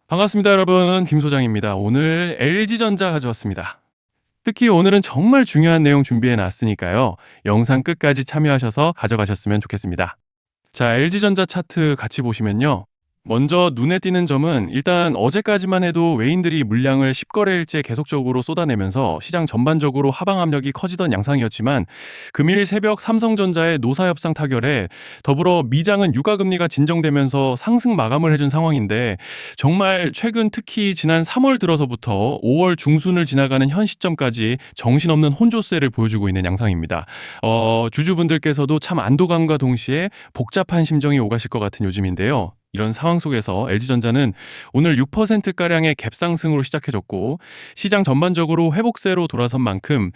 반갑습니다, 여러분. 김 소장입니다. 오늘 LG전자 가져왔습니다. 특히 오늘은 정말 중요한 내용 준비해 놨으니까요. 영상 끝까지 참여하셔서 가져가셨으면 좋겠습니다. 자, LG전자 차트 같이 보시면요. 먼저 눈에 띄는 점은 일단 어제까지만 해도 외인들이 물량을 10거래일째 계속적으로 쏟아내면서 시장 전반적으로 하방 압력이 커지던 양상이었지만 금일 새벽 삼성전자의 노사 협상 타결에 더불어 미장은 유가금리가 진정되면서 상승 마감을 해준 상황인데 정말 최근 특히 지난 3월 들어서부터 5월 중순을 지나가는 현 시점까지 정신없는 혼조세를 보여주고 있는 양상입니다. 주주분들께서도 참 안도감과 동시에 복잡한 심정이 오가실 것 같은 요즘인데요. 이런 상황 속에서 LG전자는 오늘 6%가량의 갭상승으로 시작해줬고 시장 전반적으로 회복세로 돌아선 만큼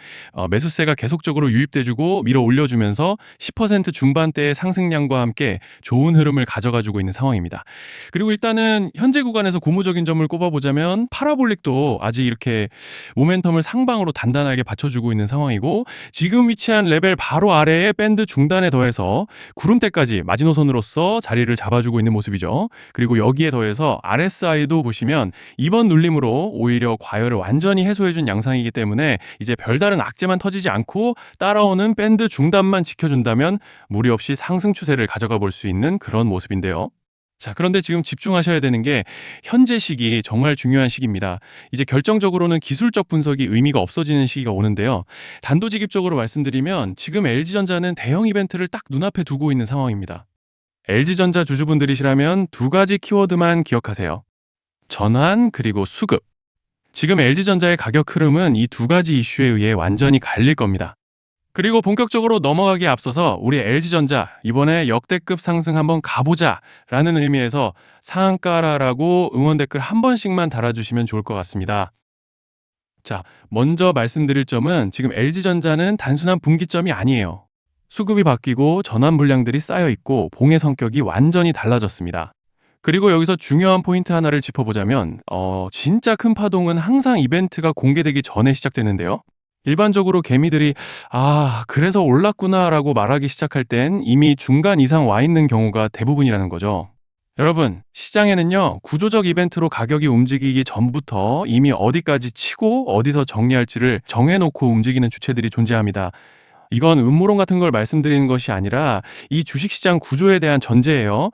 매수세가 계속적으로 유입돼주고 밀어 올려주면서 10% 중반대의 상승량과 함께 좋은 흐름을 가져가주고 있는 상황입니다. 그리고 일단은 현재 구간에서 고무적인 점을 꼽아보자면 파라볼릭도 아직 이렇게 모멘텀을 상방으로 단단하게 받쳐주고 있는 상황이고 지금 위치한 레벨 바로 아래에 밴드 중단에 더해서 구름대까지 마지노선으로서 자리를 잡아주고 있는 모습이죠. 그리고 여기에 더해서 RSI도 보시면 이번 눌림으로 오히려 과열을 완전히 해소해준 양상이기 때문에 이제 별다른 악재만 터지지 않고 따라오는 밴드 중단만 지켜준다면 무리 없이 상승 추세를 가져가 볼 수 있는 그런 모습인데요. 자, 그런데 지금 집중하셔야 되는 게 현재 시기 정말 중요한 시기입니다. 이제 결정적으로는 기술적 분석이 의미가 없어지는 시기가 오는데요. 단도직입적으로 말씀드리면 지금 LG전자는 대형 이벤트를 딱 눈앞에 두고 있는 상황입니다. LG전자 주주분들이시라면 두 가지 키워드만 기억하세요. 전환 그리고 수급. 지금 LG전자의 가격 흐름은 이 두 가지 이슈에 의해 완전히 갈릴 겁니다. 그리고 본격적으로 넘어가기에 앞서서 우리 LG전자 이번에 역대급 상승 한번 가보자 라는 의미에서 상한가라고 응원 댓글 한 번씩만 달아주시면 좋을 것 같습니다. 자, 먼저 말씀드릴 점은 지금 LG전자는 단순한 분기점이 아니에요. 수급이 바뀌고 전환 물량들이 쌓여 있고 봉의 성격이 완전히 달라졌습니다. 그리고 여기서 중요한 포인트 하나를 짚어보자면 진짜 큰 파동은 항상 이벤트가 공개되기 전에 시작되는데요. 일반적으로 개미들이 그래서 올랐구나라고 말하기 시작할 땐 이미 중간 이상 와 있는 경우가 대부분이라는 거죠. 여러분, 시장에는요, 구조적 이벤트로 가격이 움직이기 전부터 이미 어디까지 치고 어디서 정리할지를 정해놓고 움직이는 주체들이 존재합니다. 이건 음모론 같은 걸 말씀드리는 것이 아니라 이 주식시장 구조에 대한 전제예요.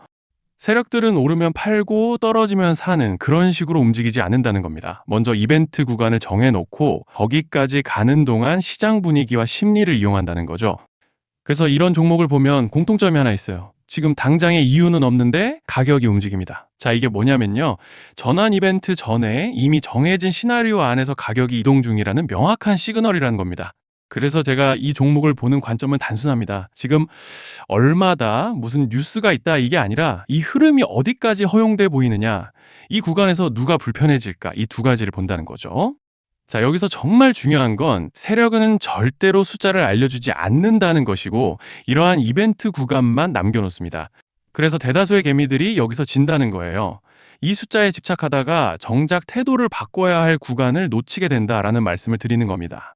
세력들은 오르면 팔고 떨어지면 사는 그런 식으로 움직이지 않는다는 겁니다. 먼저 이벤트 구간을 정해놓고 거기까지 가는 동안 시장 분위기와 심리를 이용한다는 거죠. 그래서 이런 종목을 보면 공통점이 하나 있어요. 지금 당장의 이유는 없는데 가격이 움직입니다. 자, 이게 뭐냐면요. 전환 이벤트 전에 이미 정해진 시나리오 안에서 가격이 이동 중이라는 명확한 시그널이라는 겁니다. 그래서 제가 이 종목을 보는 관점은 단순합니다. 지금 얼마다 무슨 뉴스가 있다 이게 아니라 이 흐름이 어디까지 허용돼 보이느냐, 이 구간에서 누가 불편해질까, 이 두 가지를 본다는 거죠. 자, 여기서 정말 중요한 건 세력은 절대로 숫자를 알려주지 않는다는 것이고 이러한 이벤트 구간만 남겨놓습니다. 그래서 대다수의 개미들이 여기서 진다는 거예요. 이 숫자에 집착하다가 정작 태도를 바꿔야 할 구간을 놓치게 된다라는 말씀을 드리는 겁니다.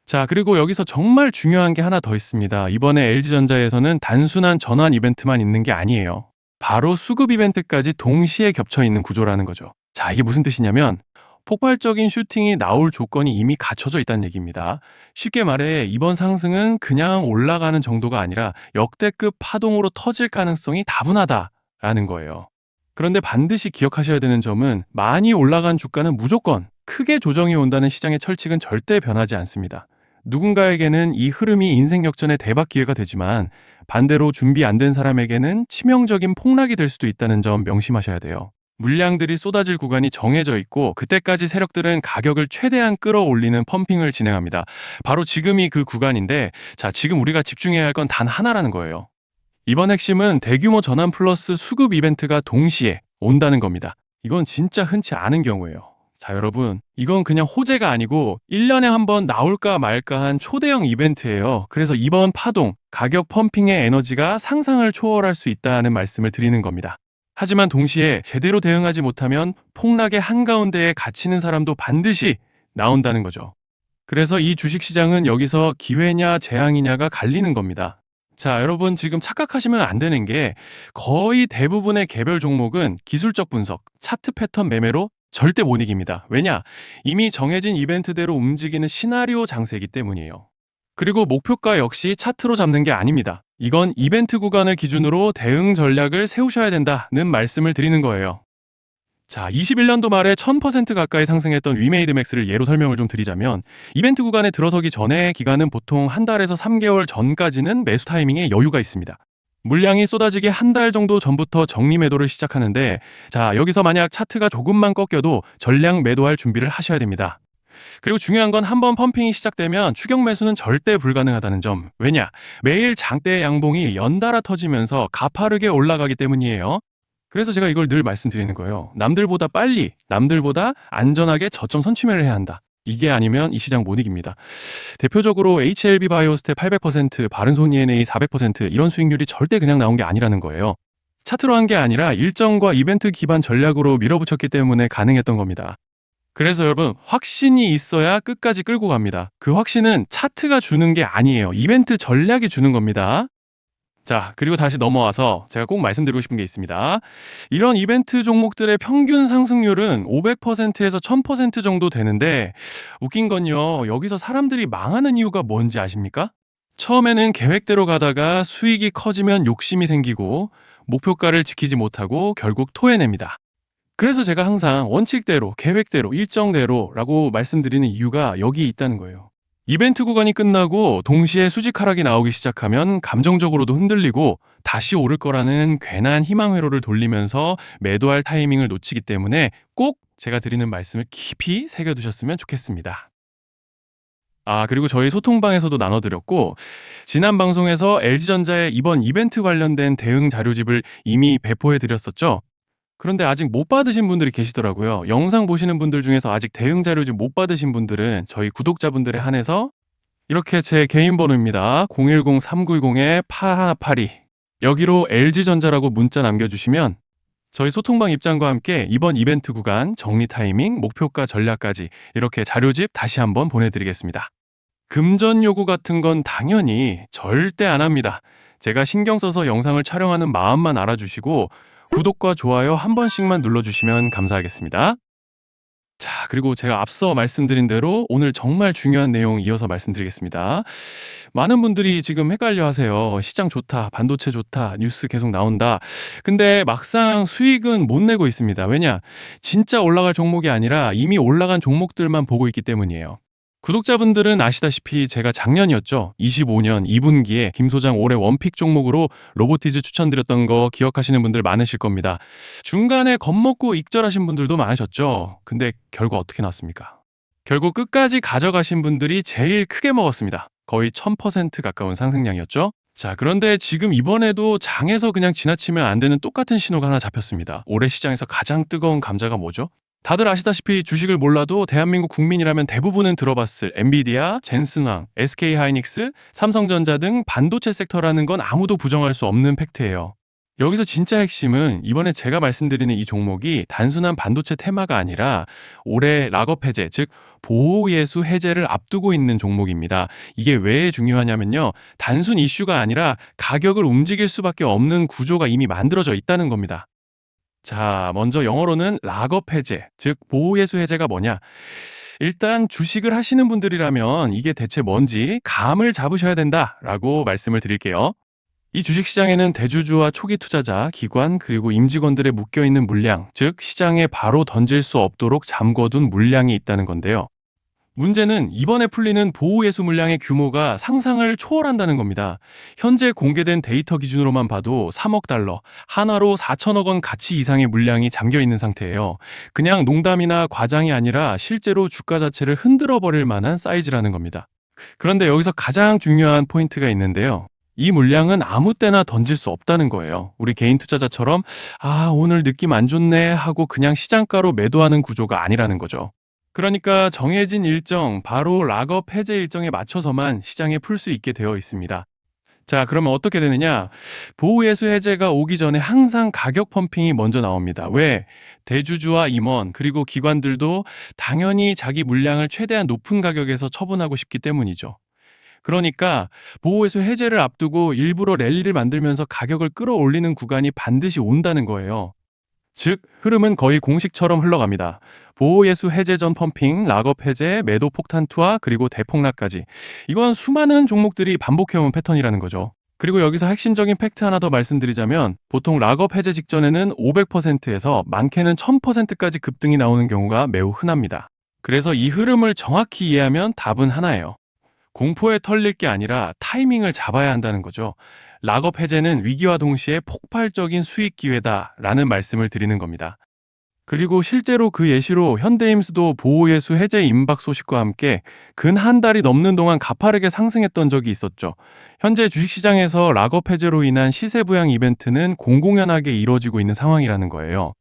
자, 그리고 여기서 정말 중요한 게 하나 더 있습니다. 이번에 LG전자에서는 단순한 전환 이벤트만 있는 게 아니에요. 바로 수급 이벤트까지 동시에 겹쳐 있는 구조라는 거죠. 자, 이게 무슨 뜻이냐면 폭발적인 슈팅이 나올 조건이 이미 갖춰져 있다는 얘기입니다. 쉽게 말해 이번 상승은 그냥 올라가는 정도가 아니라 역대급 파동으로 터질 가능성이 다분하다라는 거예요. 그런데 반드시 기억하셔야 되는 점은 많이 올라간 주가는 무조건 크게 조정이 온다는 시장의 철칙은 절대 변하지 않습니다. 누군가에게는 이 흐름이 인생 역전의 대박 기회가 되지만 반대로 준비 안 된 사람에게는 치명적인 폭락이 될 수도 있다는 점 명심하셔야 돼요. 물량들이 쏟아질 구간이 정해져 있고 그때까지 세력들은 가격을 최대한 끌어올리는 펌핑을 진행합니다. 바로 지금이 그 구간인데 자, 지금 우리가 집중해야 할 건 단 하나라는 거예요. 이번 핵심은 대규모 전환 플러스 수급 이벤트가 동시에 온다는 겁니다. 이건 진짜 흔치 않은 경우예요. 자, 여러분, 이건 그냥 호재가 아니고 1년에 한 번 나올까 말까 한 초대형 이벤트예요. 그래서 이번 파동, 가격 펌핑의 에너지가 상상을 초월할 수 있다는 말씀을 드리는 겁니다. 하지만 동시에 제대로 대응하지 못하면 폭락의 한가운데에 갇히는 사람도 반드시 나온다는 거죠. 그래서 이 주식시장은 여기서 기회냐 재앙이냐가 갈리는 겁니다. 자, 여러분 지금 착각하시면 안 되는 게 거의 대부분의 개별 종목은 기술적 분석, 차트 패턴 매매로 절대 못 이깁니다. 왜냐? 이미 정해진 이벤트대로 움직이는 시나리오 장세이기 때문이에요. 그리고 목표가 역시 차트로 잡는 게 아닙니다. 이건 이벤트 구간을 기준으로 대응 전략을 세우셔야 된다는 말씀을 드리는 거예요. 자, 21년도 말에 1000% 가까이 상승했던 위메이드맥스를 예로 설명을 좀 드리자면 이벤트 구간에 들어서기 전에 기간은 보통 한 달에서 3개월 전까지는 매수 타이밍에 여유가 있습니다. 물량이 쏟아지기 한 달 정도 전부터 정리 매도를 시작하는데 자, 여기서 만약 차트가 조금만 꺾여도 전량 매도할 준비를 하셔야 됩니다. 그리고 중요한 건 한번 펌핑이 시작되면 추격 매수는 절대 불가능하다는 점. 왜냐? 매일 장대 양봉이 연달아 터지면서 가파르게 올라가기 때문이에요. 그래서 제가 이걸 늘 말씀드리는 거예요. 남들보다 빨리, 남들보다 안전하게 저점 선취매를 해야 한다. 이게 아니면 이 시장 못 이깁니다. 대표적으로 HLB 바이오스텝 800%, 바른손 ENA 400% 이런 수익률이 절대 그냥 나온 게 아니라는 거예요. 차트로 한 게 아니라 일정과 이벤트 기반 전략으로 밀어붙였기 때문에 가능했던 겁니다. 그래서 여러분, 확신이 있어야 끝까지 끌고 갑니다. 그 확신은 차트가 주는 게 아니에요. 이벤트 전략이 주는 겁니다. 자, 그리고 다시 넘어와서 제가 꼭 말씀드리고 싶은 게 있습니다. 이런 이벤트 종목들의 평균 상승률은 500%에서 1000% 정도 되는데 웃긴 건요. 여기서 사람들이 망하는 이유가 뭔지 아십니까? 처음에는 계획대로 가다가 수익이 커지면 욕심이 생기고 목표가를 지키지 못하고 결국 토해냅니다. 그래서 제가 항상 원칙대로, 계획대로, 일정대로라고 말씀드리는 이유가 여기 있다는 거예요. 이벤트 구간이 끝나고 동시에 수직 하락이 나오기 시작하면 감정적으로도 흔들리고 다시 오를 거라는 괜한 희망 회로를 돌리면서 매도할 타이밍을 놓치기 때문에 꼭 제가 드리는 말씀을 깊이 새겨두셨으면 좋겠습니다. 아, 그리고 저희 소통방에서도 나눠드렸고 지난 방송에서 LG전자의 이번 이벤트 관련된 대응 자료집을 이미 배포해드렸었죠. 그런데 아직 못 받으신 분들이 계시더라고요. 영상 보시는 분들 중에서 아직 대응 자료집 못 받으신 분들은 저희 구독자분들에 한해서 이렇게 제 개인 번호입니다. 010-3920-8182 여기로 LG전자라고 문자 남겨주시면 저희 소통방 입장과 함께 이번 이벤트 구간 정리 타이밍, 목표가 전략까지 이렇게 자료집 다시 한번 보내드리겠습니다. 금전 요구 같은 건 당연히 절대 안 합니다. 제가 신경 써서 영상을 촬영하는 마음만 알아주시고 구독과 좋아요 한 번씩만 눌러주시면 감사하겠습니다. 자, 그리고 제가 앞서 말씀드린 대로 오늘 정말 중요한 내용 이어서 말씀드리겠습니다. 많은 분들이 지금 헷갈려 하세요. 시장 좋다, 반도체 좋다, 뉴스 계속 나온다. 근데 막상 수익은 못 내고 있습니다. 왜냐? 진짜 올라갈 종목이 아니라 이미 올라간 종목들만 보고 있기 때문이에요. 구독자분들은 아시다시피 제가 작년이었죠. 25년 2분기에 김 소장 올해 원픽 종목으로 로보티즈 추천드렸던 거 기억하시는 분들 많으실 겁니다. 중간에 겁먹고 익절하신 분들도 많으셨죠. 근데 결과 어떻게 났습니까? 결국 끝까지 가져가신 분들이 제일 크게 먹었습니다. 거의 1000% 가까운 상승량이었죠. 자, 그런데 지금 이번에도 장에서 그냥 지나치면 안 되는 똑같은 신호가 하나 잡혔습니다. 올해 시장에서 가장 뜨거운 감자가 뭐죠? 다들 아시다시피 주식을 몰라도 대한민국 국민이라면 대부분은 들어봤을 엔비디아, 젠슨왕, SK하이닉스, 삼성전자 등 반도체 섹터라는 건 아무도 부정할 수 없는 팩트예요. 여기서 진짜 핵심은 이번에 제가 말씀드리는 이 종목이 단순한 반도체 테마가 아니라 올해 락업 해제, 즉 보호예수 해제를 앞두고 있는 종목입니다. 이게 왜 중요하냐면요. 단순 이슈가 아니라 가격을 움직일 수밖에 없는 구조가 이미 만들어져 있다는 겁니다. 자, 먼저 영어로는 락업 해제, 즉 보호예수 해제가 뭐냐? 일단 주식을 하시는 분들이라면 이게 대체 뭔지 감을 잡으셔야 된다라고 말씀을 드릴게요. 이 주식시장에는 대주주와 초기 투자자, 기관, 그리고 임직원들의 묶여있는 물량, 즉 시장에 바로 던질 수 없도록 잠궈둔 물량이 있다는 건데요. 문제는 이번에 풀리는 보호예수 물량의 규모가 상상을 초월한다는 겁니다. 현재 공개된 데이터 기준으로만 봐도 3억 달러, 한화로 4천억 원 가치 이상의 물량이 잠겨 있는 상태예요. 그냥 농담이나 과장이 아니라 실제로 주가 자체를 흔들어 버릴 만한 사이즈라는 겁니다. 그런데 여기서 가장 중요한 포인트가 있는데요. 이 물량은 아무 때나 던질 수 없다는 거예요. 우리 개인 투자자처럼 오늘 느낌 안 좋네 하고 그냥 시장가로 매도하는 구조가 아니라는 거죠. 그러니까 정해진 일정, 바로 락업 해제 일정에 맞춰서만 시장에 풀 수 있게 되어 있습니다. 자, 그러면 어떻게 되느냐? 보호예수 해제가 오기 전에 항상 가격 펌핑이 먼저 나옵니다. 왜? 대주주와 임원, 그리고 기관들도 당연히 자기 물량을 최대한 높은 가격에서 처분하고 싶기 때문이죠. 그러니까 보호회수 해제를 앞두고 일부러 랠리를 만들면서 가격을 끌어올리는 구간이 반드시 온다는 거예요. 즉, 흐름은 거의 공식처럼 흘러갑니다. 보호예수 해제 전 펌핑, 락업 해제, 매도 폭탄 투하, 그리고 대폭락까지. 이건 수많은 종목들이 반복해온 패턴이라는 거죠. 그리고 여기서 핵심적인 팩트 하나 더 말씀드리자면 보통 락업 해제 직전에는 500%에서 많게는 1000%까지 급등이 나오는 경우가 매우 흔합니다. 그래서 이 흐름을 정확히 이해하면 답은 하나예요. 공포에 털릴 게 아니라 타이밍을 잡아야 한다는 거죠. 락업 해제는 위기와 동시에 폭발적인 수익 기회다라는 말씀을 드리는 겁니다. 그리고 실제로 그 예시로 현대임수도 보호예수 해제 임박 소식과 함께 근 한 달이 넘는 동안 가파르게 상승했던 적이 있었죠. 현재 주식시장에서 락업 해제로 인한 시세 부양 이벤트는 공공연하게 이루어지고 있는 상황이라는 거예요.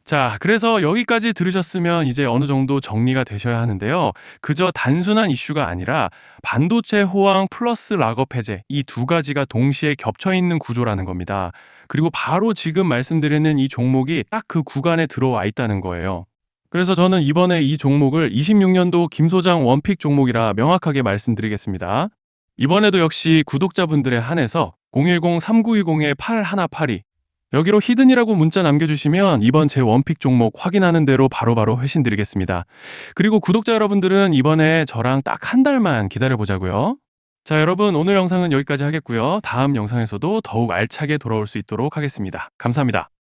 자, 그래서 여기까지 들으셨으면 이제 어느 정도 정리가 되셔야 하는데요. 그저 단순한 이슈가 아니라 반도체 호황 플러스 락업 해제 이 두 가지가 동시에 겹쳐 있는 구조라는 겁니다. 그리고 바로 지금 말씀드리는 이 종목이 딱 그 구간에 들어와 있다는 거예요. 그래서 저는 이번에 이 종목을 26년도 김 소장 원픽 종목이라 명확하게 말씀드리겠습니다. 이번에도 역시 구독자분들에 한해서 010-3920-8182 여기로 히든이라고 문자 남겨주시면 이번 제 원픽 종목 확인하는 대로 바로바로 회신 드리겠습니다. 그리고 구독자 여러분들은 이번에 저랑 딱 한 달만 기다려보자고요. 자, 여러분 오늘 영상은 여기까지 하겠고요. 다음 영상에서도 더욱 알차게 돌아올 수 있도록 하겠습니다. 감사합니다.